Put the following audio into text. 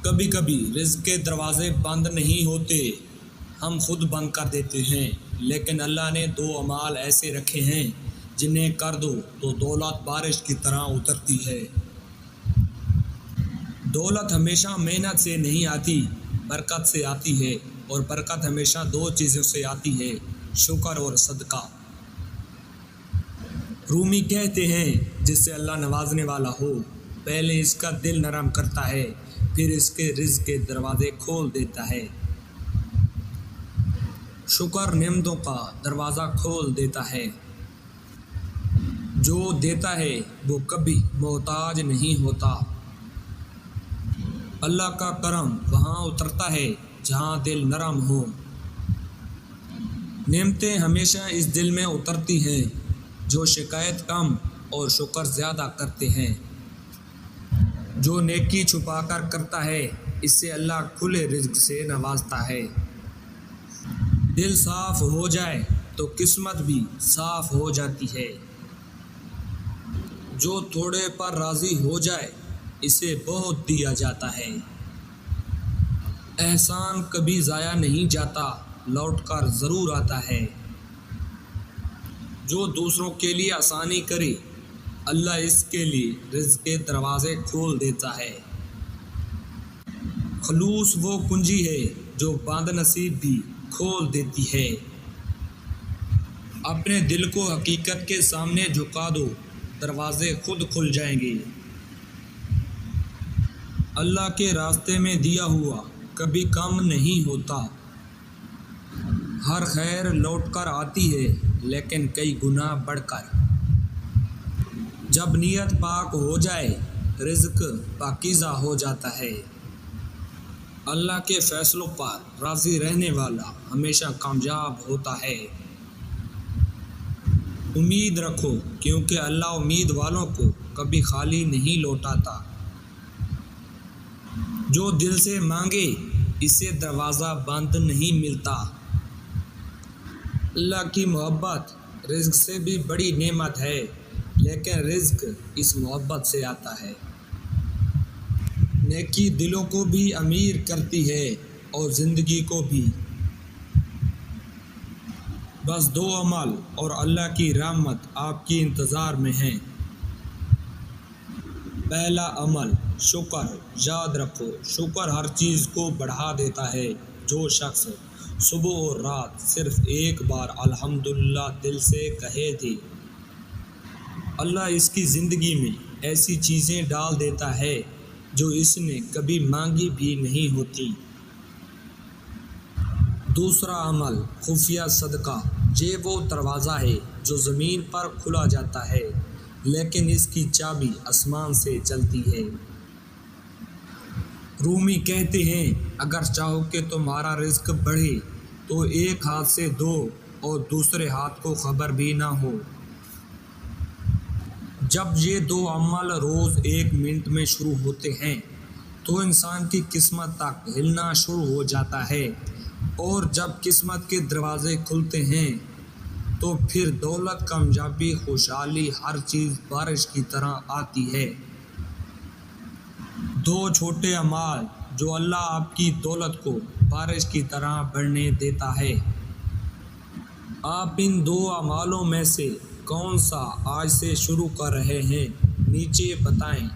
کبھی کبھی رزق کے دروازے بند نہیں ہوتے، ہم خود بند کر دیتے ہیں، لیکن اللہ نے دو اعمال ایسے رکھے ہیں جنہیں کر دو تو دولت بارش کی طرح اترتی ہے۔ دولت ہمیشہ محنت سے نہیں آتی، برکت سے آتی ہے، اور برکت ہمیشہ دو چیزوں سے آتی ہے، شکر اور صدقہ۔ رومی کہتے ہیں جس سے اللہ نوازنے والا ہو، پہلے اس کا دل نرم کرتا ہے، پھر اس کے رزق کے دروازے کھول دیتا ہے۔ شکر نعمتوں کا دروازہ کھول دیتا ہے۔ جو دیتا ہے وہ کبھی محتاج نہیں ہوتا۔ اللہ کا کرم وہاں اترتا ہے جہاں دل نرم ہو۔ نعمتیں ہمیشہ اس دل میں اترتی ہیں جو شکایت کم اور شکر زیادہ کرتے ہیں۔ جو نیکی چھپا کر کرتا ہے اس سے اللہ کھلے رزق سے نوازتا ہے۔ دل صاف ہو جائے تو قسمت بھی صاف ہو جاتی ہے۔ جو تھوڑے پر راضی ہو جائے اسے بہت دیا جاتا ہے۔ احسان کبھی ضائع نہیں جاتا، لوٹ کر ضرور آتا ہے۔ جو دوسروں کے لیے آسانی کرے اللہ اس کے لیے رزق کے دروازے کھول دیتا ہے۔ خلوص وہ کنجی ہے جو بند نصیب بھی کھول دیتی ہے۔ اپنے دل کو حقیقت کے سامنے جھکا دو، دروازے خود کھل جائیں گے۔ اللہ کے راستے میں دیا ہوا کبھی کم نہیں ہوتا۔ ہر خیر لوٹ کر آتی ہے لیکن کئی گناہ بڑھ کر۔ جب نیت پاک ہو جائے رزق پاکیزہ ہو جاتا ہے۔ اللہ کے فیصلوں پر راضی رہنے والا ہمیشہ کامیاب ہوتا ہے۔ امید رکھو کیونکہ اللہ امید والوں کو کبھی خالی نہیں لوٹاتا۔ جو دل سے مانگے اسے دروازہ بند نہیں ملتا۔ اللہ کی محبت رزق سے بھی بڑی نعمت ہے، لیکن رزق اس محبت سے آتا ہے۔ نیکی دلوں کو بھی امیر کرتی ہے اور زندگی کو بھی۔ بس دو عمل اور اللہ کی رحمت آپ کی انتظار میں ہیں۔ پہلا عمل شکر۔ یاد رکھو شکر ہر چیز کو بڑھا دیتا ہے۔ جو شخص صبح اور رات صرف ایک بار الحمدللہ دل سے کہے دے، اللہ اس کی زندگی میں ایسی چیزیں ڈال دیتا ہے جو اس نے کبھی مانگی بھی نہیں ہوتی۔ دوسرا عمل خفیہ صدقہ۔ یہ وہ دروازہ ہے جو زمین پر کھلا جاتا ہے لیکن اس کی چابی آسمان سے چلتی ہے۔ رومی کہتے ہیں اگر چاہو کہ تمہارا رزق بڑھے تو ایک ہاتھ سے دو اور دوسرے ہاتھ کو خبر بھی نہ ہو۔ جب یہ دو عمل روز ایک منٹ میں شروع ہوتے ہیں تو انسان کی قسمت تک ہلنا شروع ہو جاتا ہے، اور جب قسمت کے دروازے کھلتے ہیں تو پھر دولت، کامیابی، خوشحالی، ہر چیز بارش کی طرح آتی ہے۔ دو چھوٹے اعمال جو اللہ آپ کی دولت کو بارش کی طرح بڑھنے دیتا ہے۔ آپ ان دو اعمالوں میں سے کون سا آج سے شروع کر رہے ہیں؟ نیچے بتائیں۔